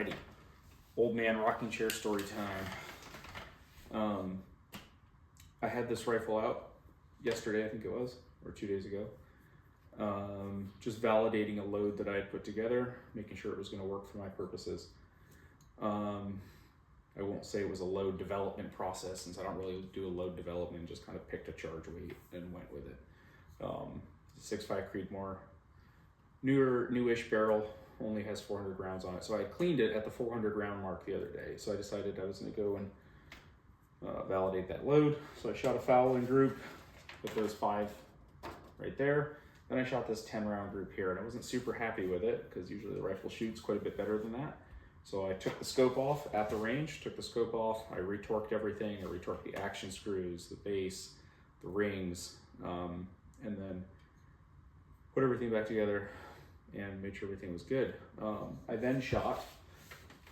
Alrighty, old man rocking chair story time. I had this rifle out yesterday, I think it was, or 2 days ago. Just validating a load that I had put together, making sure it was going to work for my purposes. I won't say it was a load development process, since I don't really do a load development, just kind of picked a charge weight and went with it. 6.5 Creedmoor, newish barrel, only has 400 rounds on it. So I cleaned it at the 400 round mark the other day. So I decided I was going to go and validate that load. So I shot a fowling group with those 5 right there. Then I shot this 10 round group here, and I wasn't super happy with it because usually the rifle shoots quite a bit better than that. So I took the scope off at the range, I retorqued everything. I retorqued the action screws, the base, the rings, and then put everything back together and made sure everything was good. I then shot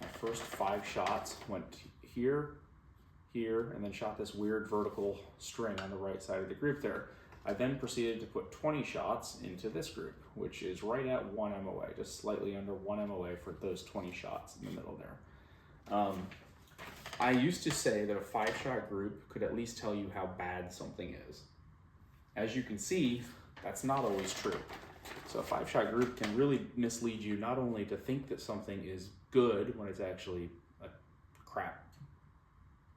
my first 5 shots, went here, and then shot this weird vertical string on the right side of the group there. I then proceeded to put 20 shots into this group, which is right at 1 MOA, just slightly under 1 MOA for those 20 shots in the middle there. I used to say that a 5-shot group could at least tell you how bad something is. As you can see, that's not always true. So a 5-shot group can really mislead you, not only to think that something is good when it's actually a crap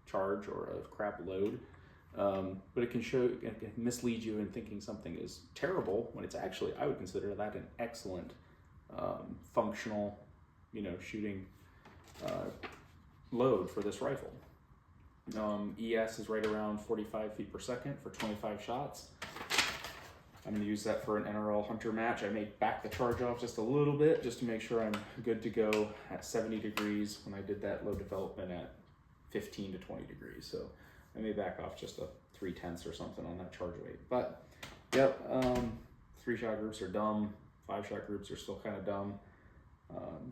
charge or a crap load, but it can mislead you in thinking something is terrible when it's actually, I would consider that an excellent functional, shooting load for this rifle. ES is right around 45 feet per second for 25 shots. I'm going to use that for an NRL hunter match. I may back the charge off just a little bit just to make sure I'm good to go at 70 degrees when I did that load development at 15 to 20 degrees. So I may back off just a 3/10 or something on that charge weight. But yep, 3-shot groups are dumb. 5-shot groups are still kind of dumb.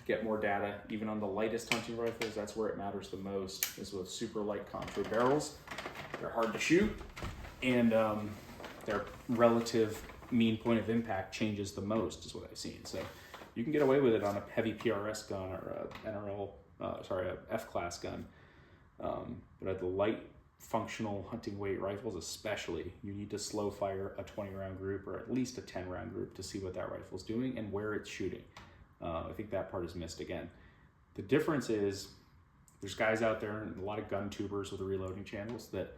Get more data, even on the lightest hunting rifles. That's where it matters the most, is with super light contour barrels. They're hard to shoot, and their relative mean point of impact changes the most, is what I've seen. So you can get away with it on a heavy PRS gun or a F-class gun. But at the light functional hunting weight rifles especially, you need to slow fire a 20 round group or at least a 10 round group to see what that rifle's doing and where it's shooting. I think that part is missed again. The difference is there's guys out there, and a lot of gun tubers with reloading channels, that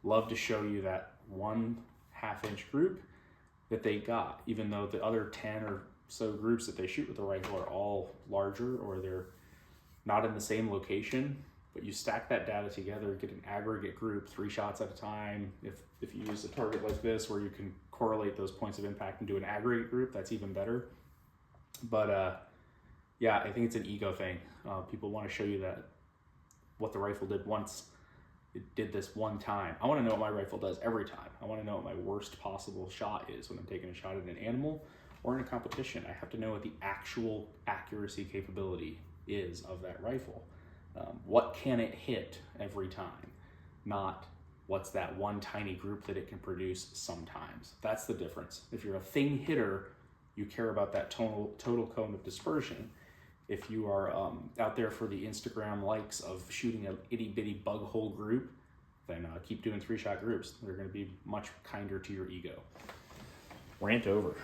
love to show you that 1/2 inch group that they got, even though the other 10 or so groups that they shoot with the rifle are all larger or they're not in the same location. But you stack that data together, get an aggregate group, 3 shots at a time. If you use a target like this where you can correlate those points of impact and do an aggregate group, that's even better. But yeah, I think it's an ego thing. People want to show you that what the rifle did once, it did this one time. I want to know what my rifle does every time. I want to know what my worst possible shot is when I'm taking a shot at an animal or in a competition. I have to know what the actual accuracy capability is of that rifle. What can it hit every time? Not what's that one tiny group that it can produce sometimes. That's the difference. If you're a thing hitter, you care about that total cone of dispersion. If you are out there for the Instagram likes of shooting a itty bitty bug hole group, then keep doing 3-shot groups. They're going to be much kinder to your ego. Rant over.